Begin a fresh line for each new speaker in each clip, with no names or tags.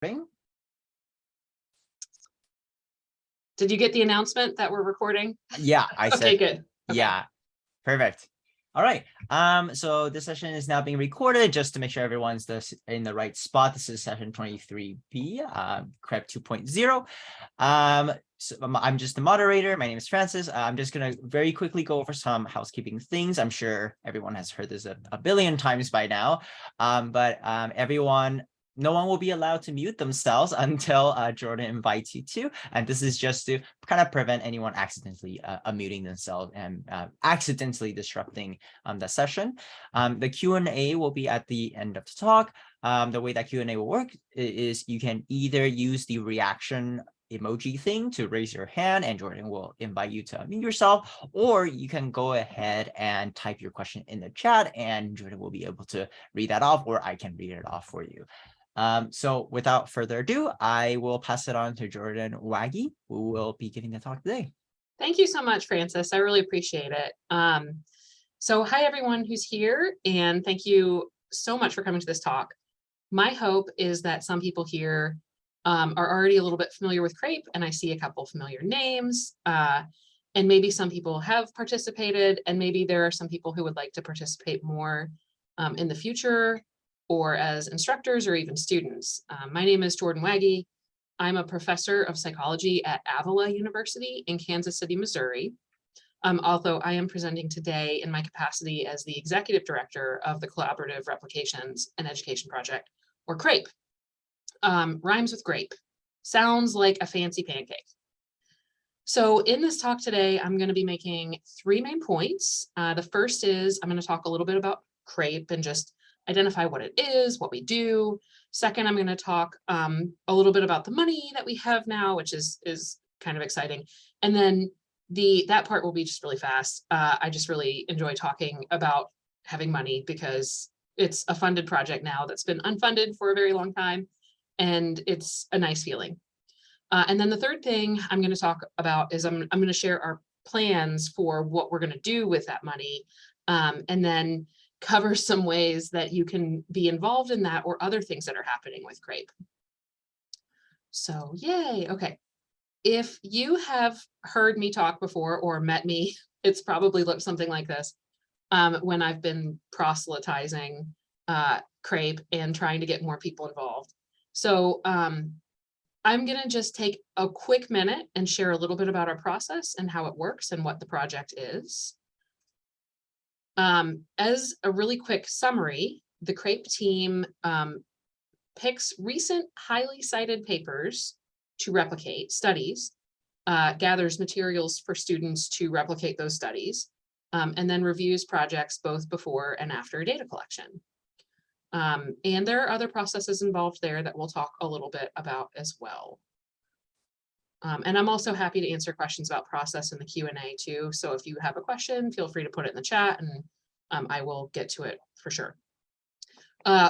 Did
you get the announcement that we're recording?
Yeah, I said.
Okay, good. Okay.
Yeah, perfect. All right. So this session is now being recorded just to make sure everyone's in the right spot. This is session 23B, Crep 2.0. So I'm just the moderator. My name is Francis. I'm just going to very quickly go over some housekeeping things. I'm sure everyone has heard this a billion times by now. No one will be allowed to mute themselves until Jordan invites you to. And this is just to kind of prevent anyone accidentally unmuting themselves and accidentally disrupting the session. The Q&A will be at the end of the talk. The way that Q&A will work is you can either use the reaction emoji thing to raise your hand and Jordan will invite you to unmute yourself, or you can go ahead and type your question in the chat and Jordan will be able to read that off, or I can read it off for you. So without further ado, I will pass it on to Jordan Waggy, who will be giving the talk today.
Thank you so much, Francis. I really appreciate it. So hi, everyone who's here, and thank you so much for coming to this talk. My hope is that some people here are already a little bit familiar with Crep, and I see a couple familiar names, and maybe some people have participated, and maybe there are some people who would like to participate more in the future, or as instructors or even students. My name is Jordan Waggy. I'm a professor of psychology at Avila University in Kansas City, Missouri. Although I am presenting today in my capacity as the executive director of the Collaborative Replications and Education Project, or CRAPE. Rhymes with grape. Sounds like a fancy pancake. So in this talk today, I'm going to be making 3 main points. The first is I'm going to talk a little bit about CRAPE and just identify what it is, what we do. Second, I'm going to talk a little bit about the money that we have now, which is kind of exciting. And then that part will be just really fast. I just really enjoy talking about having money because it's a funded project now that's been unfunded for a very long time, and it's a nice feeling. And then the third thing I'm going to talk about is I'm going to share our plans for what we're going to do with that money, and then cover some ways that you can be involved in that or other things that are happening with CRAPE. So yay, okay. If you have heard me talk before or met me, it's probably looked something like this when I've been proselytizing CRAPE and trying to get more people involved. So I'm going to just take a quick minute and share a little bit about our process and how it works and what the project is. As a really quick summary, the CRAPE team picks recent highly cited papers to replicate studies, gathers materials for students to replicate those studies, and then reviews projects both before and after data collection. And there are other processes involved there that we'll talk a little bit about as well. And I'm also happy to answer questions about process in the Q&A too. So if you have a question, feel free to put it in the chat and I will get to it for sure.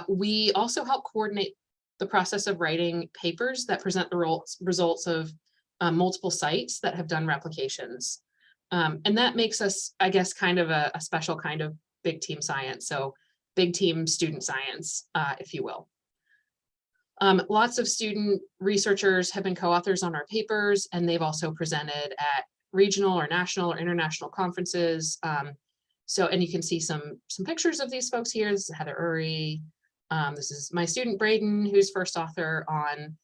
We also help coordinate the process of writing papers that present the results of multiple sites that have done replications. And that makes us, I guess, kind of a special kind of big team science. So big team student science, if you will. Lots of student researchers have been co-authors on our papers, and they've also presented at regional or national or international conferences. And you can see some pictures of these folks here. This is Heather Uri. This is my student Braden, who's first author on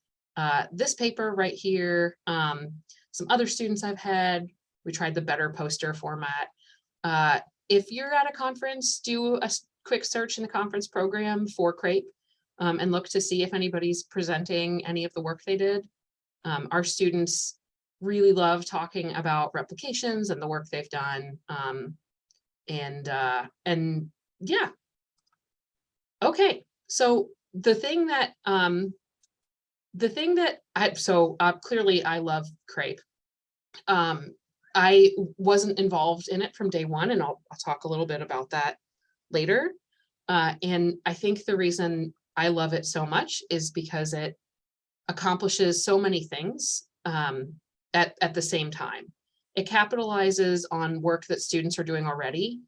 this paper right here. Some other students I've had. We tried the better poster format. If you're at a conference, do a quick search in the conference program for CRAPE. And look to see if anybody's presenting any of the work they did. Our students really love talking about replications and the work they've done. And yeah. Okay, so clearly I love CRAPE. I wasn't involved in it from day one, and I'll talk a little bit about that later. And I think the reason I love it so much is because it accomplishes so many things at the same time. It capitalizes on work that students are doing already,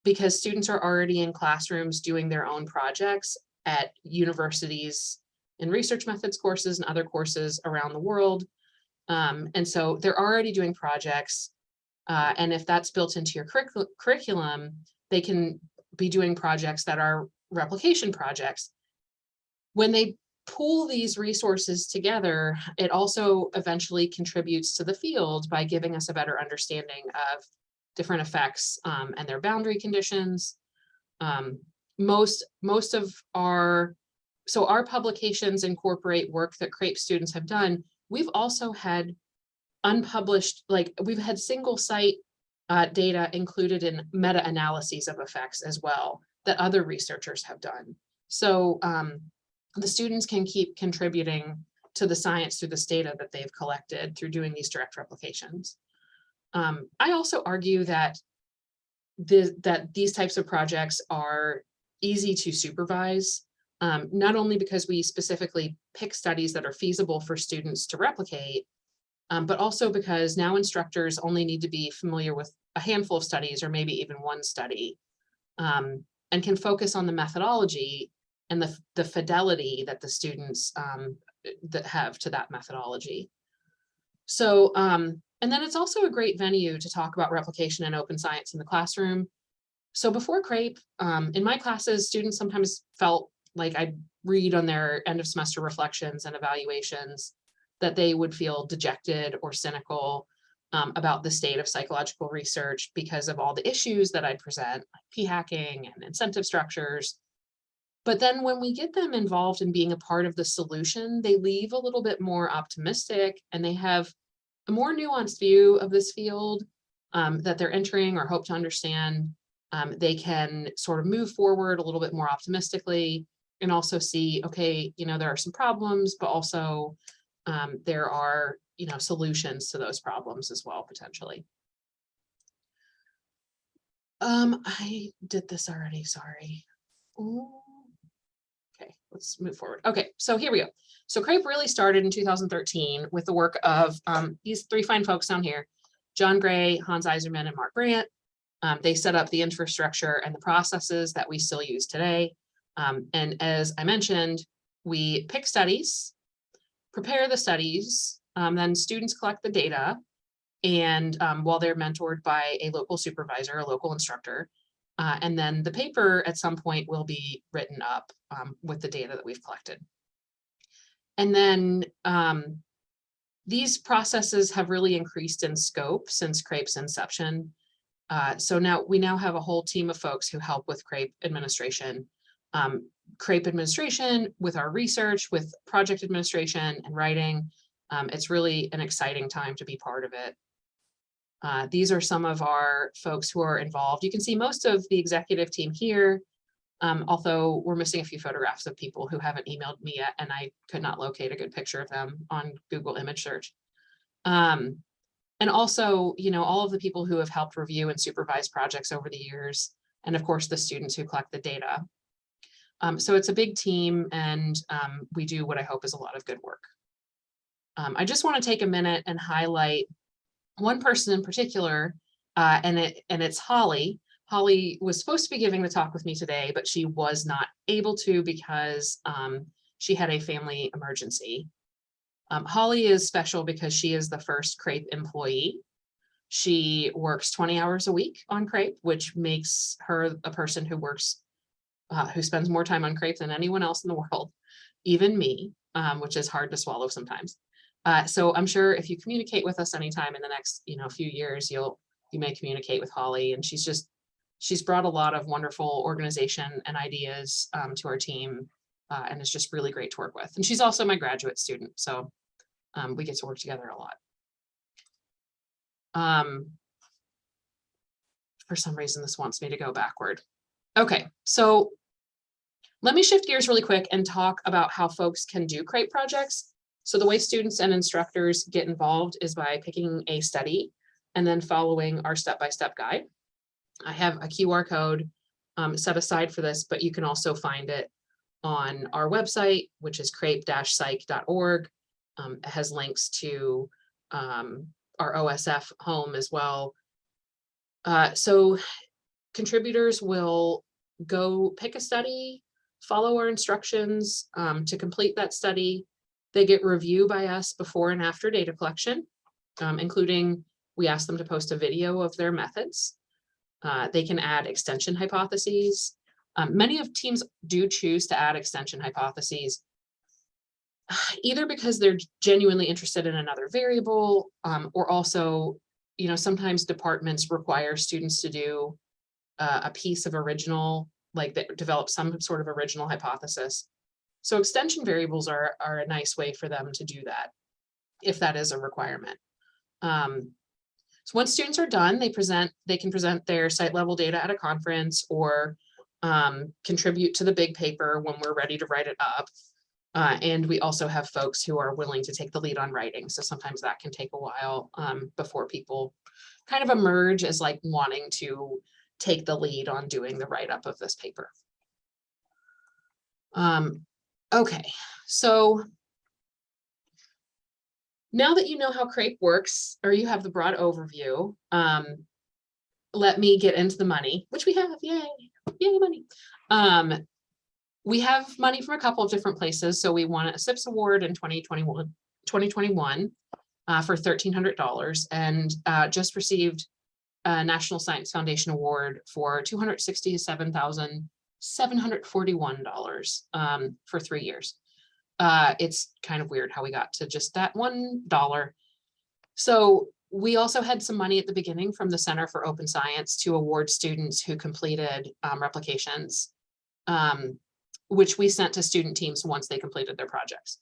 because students are already in classrooms doing their own projects at universities in research methods courses and other courses around the world. And so they're already doing projects. And if that's built into your curriculum, they can be doing projects that are replication projects. When they pool these resources together, it also eventually contributes to the field by giving us a better understanding of different effects and their boundary conditions. Most of our publications incorporate work that CREP students have done. We've also had unpublished, like we've had single site data included in meta-analyses of effects as well that other researchers have done. So the students can keep contributing to the science through this data that they've collected through doing these direct replications. I also argue that these types of projects are easy to supervise, not only because we specifically pick studies that are feasible for students to replicate, but also because now instructors only need to be familiar with a handful of studies or maybe even one study, and can focus on the methodology and the fidelity that the students that have to that methodology. So, and then it's also a great venue to talk about replication and open science in the classroom. So before CREP, in my classes, students sometimes felt like I'd read on their end of semester reflections and evaluations that they would feel dejected or cynical about the state of psychological research because of all the issues that I'd present, like p-hacking and incentive structures. But then when we get them involved in being a part of the solution, they leave a little bit more optimistic and they have a more nuanced view of this field that they're entering or hope to understand. They can sort of move forward a little bit more optimistically and also see, okay, there are some problems, but also there are, solutions to those problems as well, potentially. I did this already, sorry. Ooh. Okay, let's move forward. Okay, so here we go. So CREP really started in 2013 with the work of these three fine folks down here, John Gray, Hans Eiserman, and Mark Brandt. They set up the infrastructure and the processes that we still use today. And as I mentioned, we pick studies, prepare the studies, then students collect the data, and while they're mentored by a local supervisor, a local instructor, and then the paper at some point will be written up with the data that we've collected. And then these processes have really increased in scope since CREP's inception. So now we have a whole team of folks who help with CREP administration. CREP administration with our research, with project administration and writing. It's really an exciting time to be part of it. These are some of our folks who are involved. You can see most of the executive team here, although we're missing a few photographs of people who haven't emailed me yet, and I could not locate a good picture of them on Google image search. And also, all of the people who have helped review and supervise projects over the years, and of course, the students who collect the data. So it's a big team, and we do what I hope is a lot of good work. I just want to take a minute and highlight one person in particular, and it's Holly. Holly was supposed to be giving the talk with me today, but she was not able to because she had a family emergency. Holly is special because she is the first CREP employee. She works 20 hours a week on CREP, which makes her a person who works, who spends more time on CREP than anyone else in the world, even me, which is hard to swallow sometimes. So I'm sure if you communicate with us anytime in the next, few years, you may communicate with Holly, and she's brought a lot of wonderful organization and ideas to our team, and it's just really great to work with. And she's also my graduate student, so we get to work together a lot. For some reason, this wants me to go backward. Okay, so let me shift gears really quick and talk about how folks can do CREP projects. So the way students and instructors get involved is by picking a study and then following our step-by-step guide. I have a QR code set aside for this, but you can also find it on our website, which is crep-psych.org. It has links to our OSF home as well. So contributors will go pick a study, follow our instructions to complete that study. They get review by us before and after data collection, including we ask them to post a video of their methods. They can add extension hypotheses. Many of teams do choose to add extension hypotheses, either because they're genuinely interested in another variable, or also, you know, sometimes departments require students to do a piece of original, like that develop some sort of original hypothesis. So extension variables are a nice way for them to do that, if that is a requirement. So once students are done, they can present their site level data at a conference, or contribute to the big paper when we're ready to write it up. And we also have folks who are willing to take the lead on writing. So sometimes that can take a while before people kind of emerge as like wanting to take the lead on doing the write-up of this paper. Okay, so now that you know how Crep works, or you have the broad overview, let me get into the money, which we have, yay, yay money. We have money from a couple of different places. So we won a SIPS award in 2021 for $1,300, and just received a National Science Foundation award for $267,741 for 3 years. It's kind of weird how we got to just that $1. So we also had some money at the beginning from the Center for Open Science to award students who completed replications, which we sent to student teams once they completed their projects.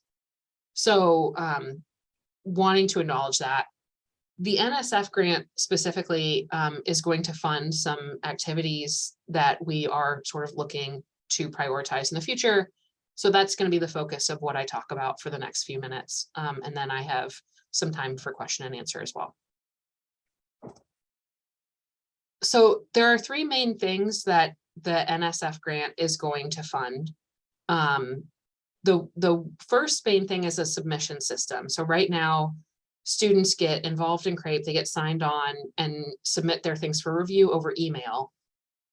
So wanting to acknowledge that. The NSF grant specifically is going to fund some activities that we are sort of looking to prioritize in the future. So that's going to be the focus of what I talk about for the next few minutes. And then I have some time for question and answer as well. So there are three main things that the NSF grant is going to fund. The first main thing is a submission system. So right now, students get involved in Crep, they get signed on and submit their things for review over email.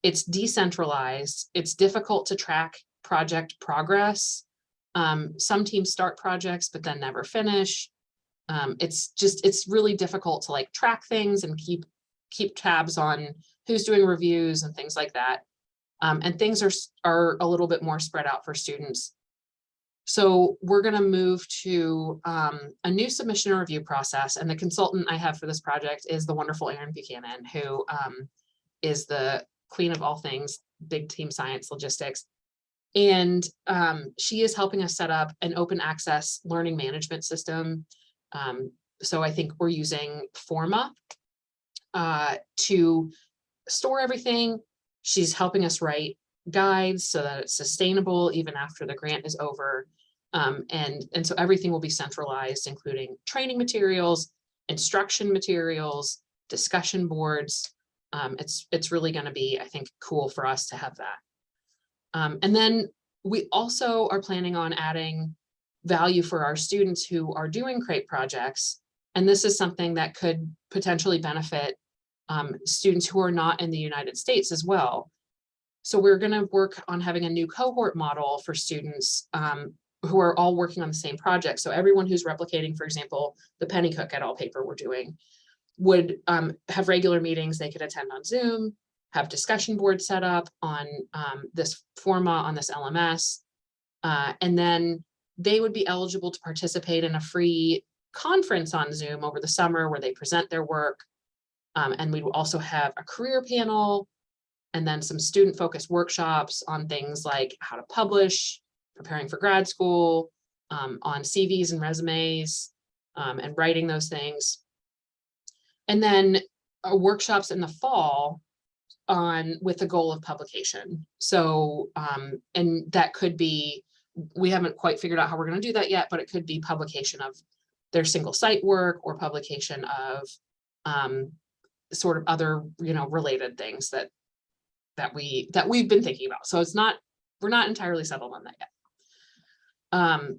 It's decentralized. It's difficult to track project progress. Some teams start projects, but then never finish. It's really difficult to like track things and keep tabs on who's doing reviews and things like that. And things are a little bit more spread out for students. So we're going to move to a new submission and review process. And the consultant I have for this project is the wonderful Erin Buchanan, who is the queen of all things big team science logistics. And she is helping us set up an open access learning management system. So I think we're using Forma to store everything. She's helping us write guides so that it's sustainable even after the grant is over. And so everything will be centralized, including training materials, instruction materials, discussion boards. It's really going to be, I think, cool for us to have that. And then we also are planning on adding value for our students who are doing Crep projects. And this is something that could potentially benefit students who are not in the United States as well. So we're going to work on having a new cohort model for students who are all working on the same project. So everyone who's replicating, for example, the Pennycook et al. Paper we're doing would have regular meetings they could attend on Zoom, have discussion boards set up on this Forma, on this LMS, and then they would be eligible to participate in a free conference on Zoom over the summer where they present their work. And we will also have a career panel and then some student-focused workshops on things like how to publish, preparing for grad school, on CVs and resumes, and writing those things. And then workshops in the fall with the goal of publication. So, and that could be, we haven't quite figured out how we're going to do that yet, but it could be publication of their single site work or publication of sort of other, related things that we've been thinking about. So we're not entirely settled on that yet.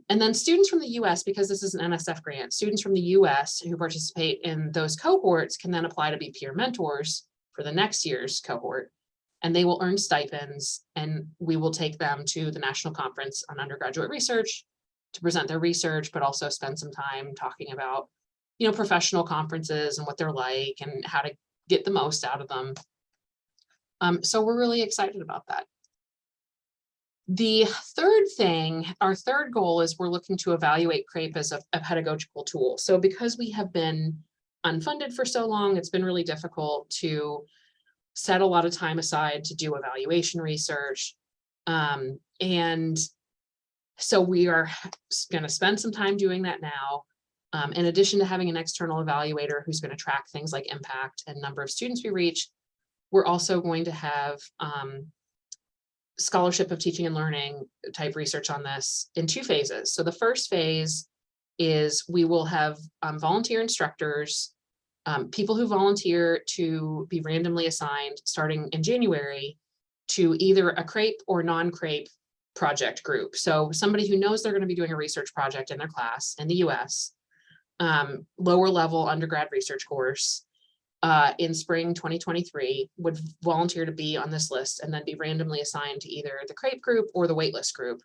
And then students from the US, because this is an NSF grant, students from the US who participate in those cohorts can then apply to be peer mentors for the next year's cohort. and they will earn stipends, and we will take them to the National Conference on Undergraduate Research to present their research, but also spend some time talking about, professional conferences and what they're like and how to get the most out of them. So we're really excited about that. The third thing, our third goal, is we're looking to evaluate CRAPE as a pedagogical tool. So because we have been unfunded for so long, it's been really difficult to set a lot of time aside to do evaluation research. And so we are going to spend some time doing that now. In addition to having an external evaluator who's going to track things like impact and number of students we reach, we're also going to have scholarship of teaching and learning type research on this in 2 phases. So the first phase is we will have volunteer instructors, people who volunteer to be randomly assigned starting in January to either a CRAPE or non-CRAPE project group. So somebody who knows they're going to be doing a research project in their class in the US, lower level undergrad research course in spring 2023 would volunteer to be on this list and then be randomly assigned to either the CRAPE group or the waitlist group.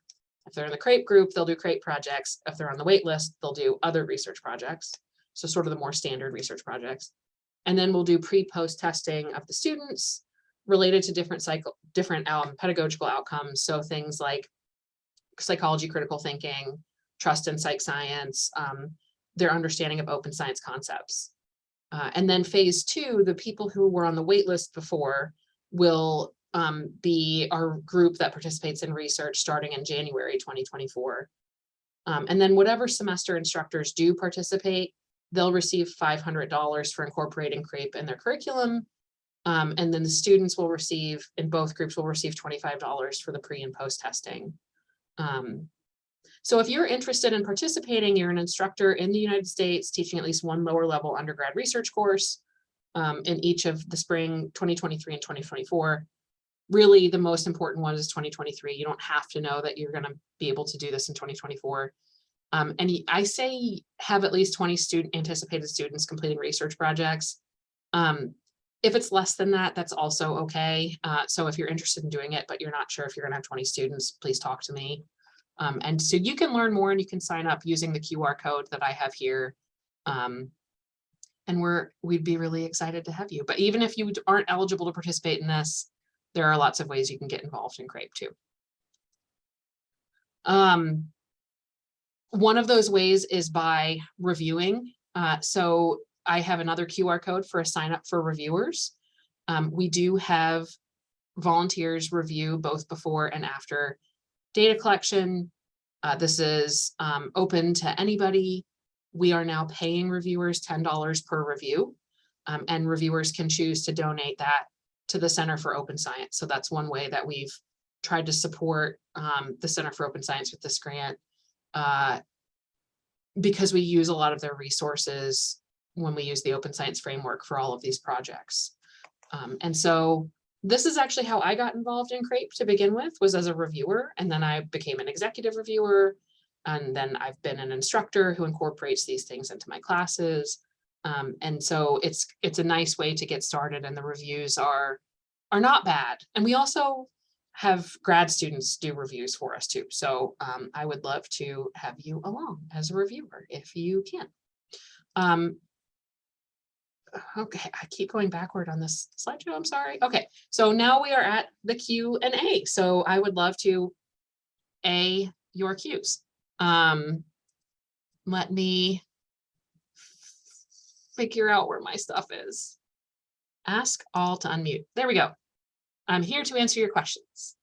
If they're in the CRAPE group, they'll do CRAPE projects. If they're on the waitlist, they'll do other research projects. So sort of the more standard research projects. And then we'll do pre-post testing of the students related to different pedagogical outcomes. So things like psychology, critical thinking, trust in psych science, their understanding of open science concepts. And then phase 2, the people who were on the wait list before will be our group that participates in research starting in January 2024. And then whatever semester instructors do participate, they'll receive $500 for incorporating CRAPE in their curriculum. And then the students will receive, in both groups, will receive $25 for the pre and post testing. So if you're interested in participating, you're an instructor in the United States teaching at least one lower level undergrad research course in each of the spring 2023 and 2024. Really, the most important one is 2023. You don't have to know that you're going to be able to do this in 2024. And I say have at least 20 anticipated students completing research projects. If it's less than that, that's also okay. So if you're interested in doing it, but you're not sure if you're going to have 20 students, please talk to me. And so you can learn more and you can sign up using the QR code that I have here. And we'd be really excited to have you. But even if you aren't eligible to participate in this, there are lots of ways you can get involved in CRAPE too. One of those ways is by reviewing. So I have another QR code for a sign up for reviewers. We do have volunteers review both before and after data collection. This is open to anybody. We are now paying reviewers $10 per review, and reviewers can choose to donate that to the Center for Open Science. So that's one way that we've tried to support the Center for Open Science with this grant, because we use a lot of their resources when we use the Open Science Framework for all of these projects. And so this is actually how I got involved in CRAPE to begin with, was as a reviewer, and then I became an executive reviewer, and then I've been an instructor who incorporates these things into my classes. And so it's a nice way to get started, and the reviews are not bad. And we also have grad students do reviews for us too. So I would love to have you along as a reviewer if you can. Okay, I keep going backward on this slideshow, I'm sorry. Okay, so now we are at the Q&A. So I would love to your Qs. Let me figure out where my stuff is. Ask all to unmute. There we go. I'm here to answer your questions.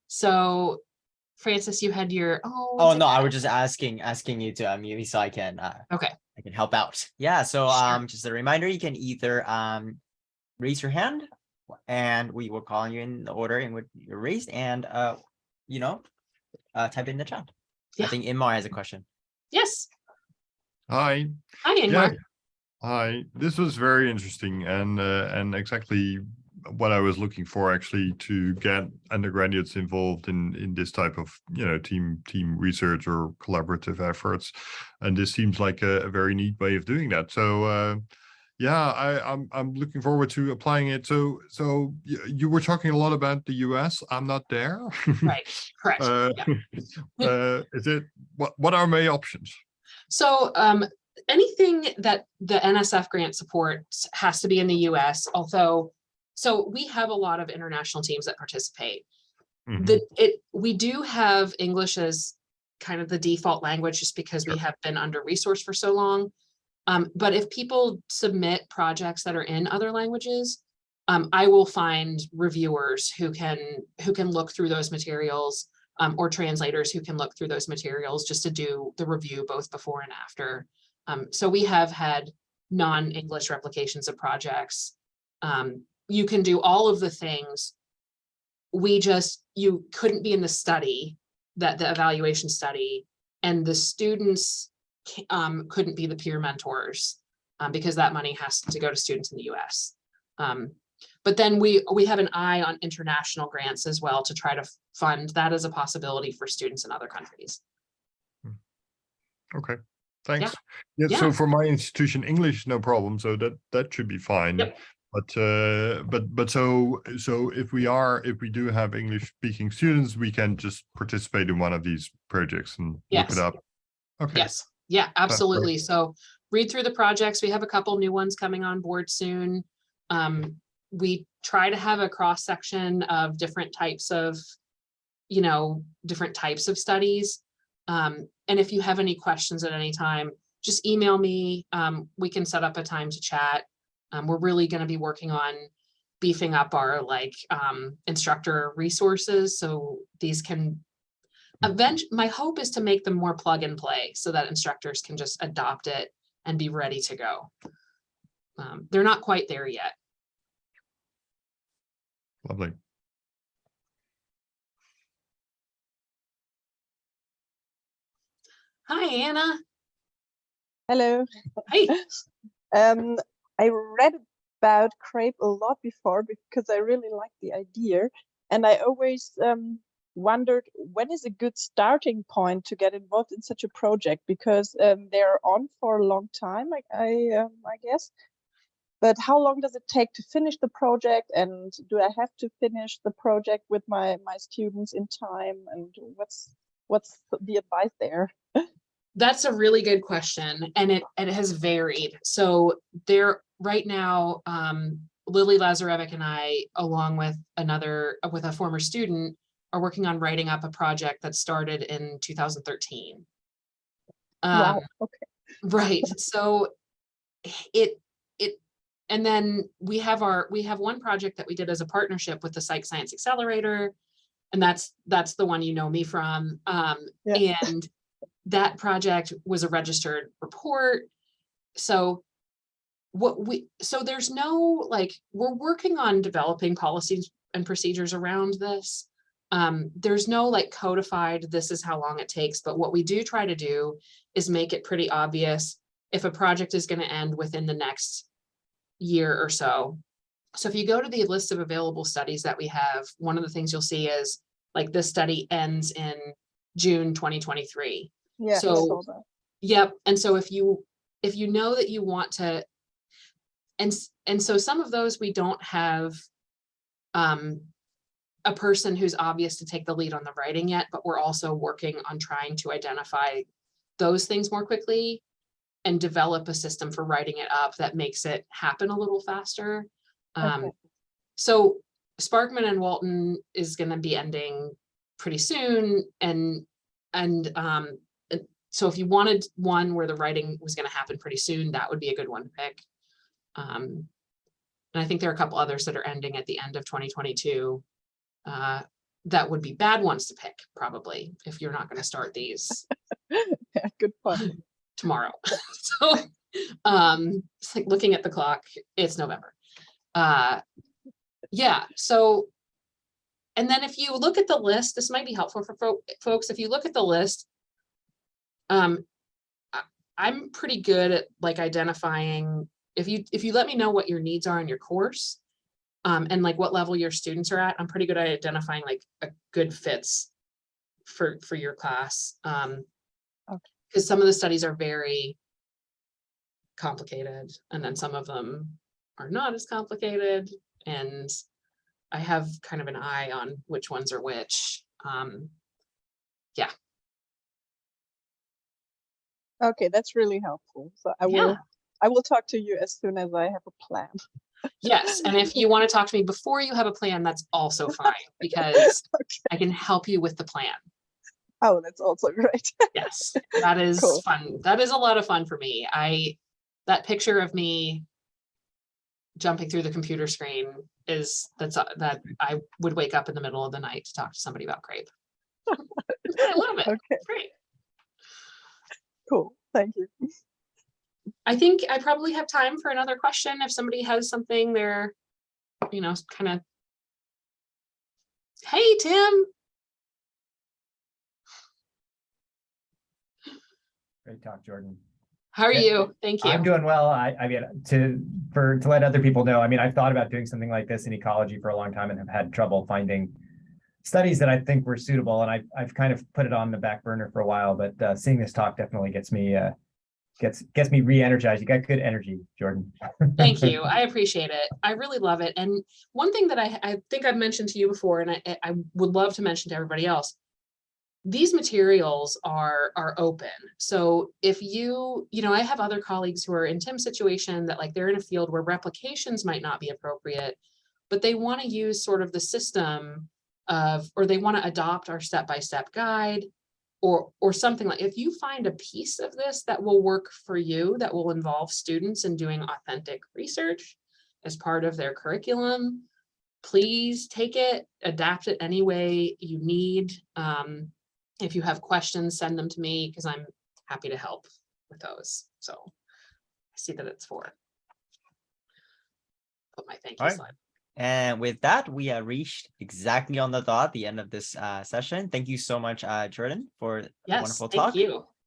So Francis, you had your,
oh no, I was just asking you to unmute me so I can
okay.
I can help out. Yeah, so
Sure.
just a reminder, you can either raise your hand and we will call you in the order in which you're raised, and type in the chat. Yeah. I think Inmar has a question.
Yes.
Hi.
Hi, Inmar.
Yeah. Hi. This was very interesting and exactly what I was looking for, actually, to get undergraduates involved in this type of team research or collaborative efforts, and this seems like a very neat way of doing that. So Yeah, I'm looking forward to applying it. So you were talking a lot about the US. I'm not there.
Right, correct. Yeah.
Is it what are my options?
So anything that the NSF grant supports has to be in the US, although, so we have a lot of international teams that participate. We do have English as kind of the default language just because we have been under-resourced for so long. But if people submit projects that are in other languages, I will find reviewers who can look through those materials, or translators who can look through those materials just to do the review both before and after. So we have had non-English replications of projects. You can do all of the things. You couldn't be in the study, the evaluation study, and the students couldn't be the peer mentors, because that money has to go to students in the US. But then we have an eye on international grants as well to try to fund that as a possibility for students in other countries.
Okay, thanks.
Yeah.
Yeah, so for my institution, English, no problem. So that should be fine.
Yep.
But so if we do have English speaking students, we can just participate in one of these projects and look it
Yes.
up. Okay.
Yes. Yeah, absolutely. So read through the projects. We have a couple new ones coming on board soon. We try to have a cross section of different types of, studies. And if you have any questions at any time, just email me. We can set up a time to chat. We're really going to be working on beefing up our instructor resources. So these can my hope is to make them more plug and play so that instructors can just adopt it and be ready to go. They're not quite there yet.
Lovely.
Hi, Anna.
Hello.
Hi.
I read about Crep a lot before because I really like the idea, and I always wondered when is a good starting point to get involved in such a project, because they're on for a long time, I guess. But how long does it take to finish the project, and do I have to finish the project with my students in time, and what's the advice there?
That's a really good question, and it has varied. So there right now, Lily Lazarevic and I, along with a former student, are working on writing up a project that started in 2013.
Wow. Okay.
Right. So and then we have one project that we did as a partnership with the Psych Science Accelerator, and that's the one me from.
Yeah.
And that project was a registered report. So there's no, we're working on developing policies and procedures around this. There's no codified, this is how long it takes, but what we do try to do is make it pretty obvious if a project is going to end within the next year or so. So if you go to the list of available studies that we have, one of the things you'll see is this study ends in June 2023.
Yeah.
So, yep. And so if you know that you want to, and so some of those we don't have a person who's obvious to take the lead on the writing yet, but we're also working on trying to identify those things more quickly and develop a system for writing it up that makes it happen a little faster.
Okay.
So Sparkman and Walton is going to be ending pretty soon, and so if you wanted one where the writing was going to happen pretty soon, that would be a good one to pick. And I think there are a couple others that are ending at the end of 2022. That would be bad ones to pick, probably, if you're not going to start these.
Yeah, good point.
Tomorrow. So it's like looking at the clock, it's November. Yeah, so, and then if you look at the list, this might be helpful for folks. If you look at the list, I'm pretty good at identifying, if you let me know what your needs are in your course, and what level your students are at, I'm pretty good at identifying a good fits for your class. Because some of the studies are very complicated, and then some of them are not as complicated, and I have kind of an eye on which ones are which. Yeah.
Okay, that's really helpful. So
Yeah.
I will talk to you as soon as I have a plan.
Yes, and if you want to talk to me before you have a plan, that's also fine, because
Okay.
I can help you with the plan.
Oh, that's also great.
Yes, that is
Cool.
fun. That is a lot of fun for me. That picture of me jumping through the computer screen that I would wake up in the middle of the night to talk to somebody about Crep. I love it.
Okay,
Great.
cool. Thank you.
I think I probably have time for another question if somebody has something they're, kind of. Hey, Tim.
Great talk, Jordan.
How are
Yeah,
you? Thank you.
I'm doing well. I mean, to let other people know, I mean, I've thought about doing something like this in ecology for a long time and have had trouble finding studies that I think were suitable. And I've kind of put it on the back burner for a while, but seeing this talk definitely gets me re-energized. You got good energy, Jordan.
Thank you. I appreciate it. I really love it. And one thing that I think I've mentioned to you before, and I would love to mention to everybody else, these materials are open. So if I have other colleagues who are in Tim's situation that like they're in a field where replications might not be appropriate, but they want to use sort of the system or they want to adopt our step-by-step guide or something like, if you find a piece of this that will work for you, that will involve students in doing authentic research as part of their curriculum, please take it, adapt it any way you need. If you have questions, send them to me because I'm happy to help with those. So I see that it's 4. Put my thank you
Alright.
slide.
And with that, we have reached exactly on the dot, the end of this session. Thank you so much, Jordan, for a
Yes,
wonderful
thank
talk.
you.